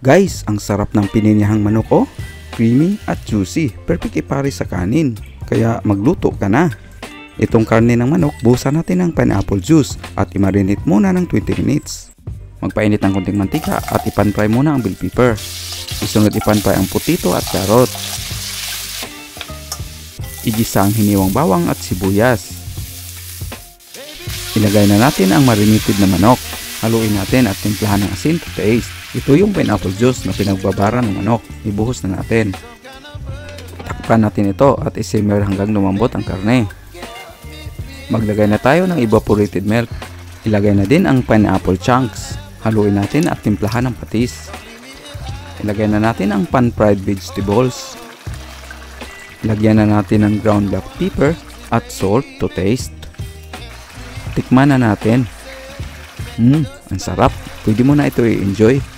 Guys, ang sarap ng pininyahang manok oh. Creamy at juicy. Perfect ipare sa kanin. Kaya magluto ka na. Itong karne ng manok, buhusan natin ng pineapple juice at i-marinate muna ng 20 minutes. Magpainit ng konting mantika at ipan-fry muna ang bell pepper. Isunod ipan-fry ang putito at carrot. Igisa ang hiniwang bawang at sibuyas. Ilagay na natin ang marinated na manok. Haluin natin at timplahan ng asin to taste. Ito yung pineapple juice na pinagbabara ng manok. Ibuhos na natin. Takpan natin ito at isimmer hanggang lumambot ang karne. Maglagay na tayo ng evaporated milk. Ilagay na din ang pineapple chunks. Haluin natin at timplahan ng patis. Ilagay na natin ang pan-fried vegetables. Lagyan na natin ng ground black pepper at salt to taste. Tikman na natin. Ang sarap. Pwede mo na ito i-enjoy.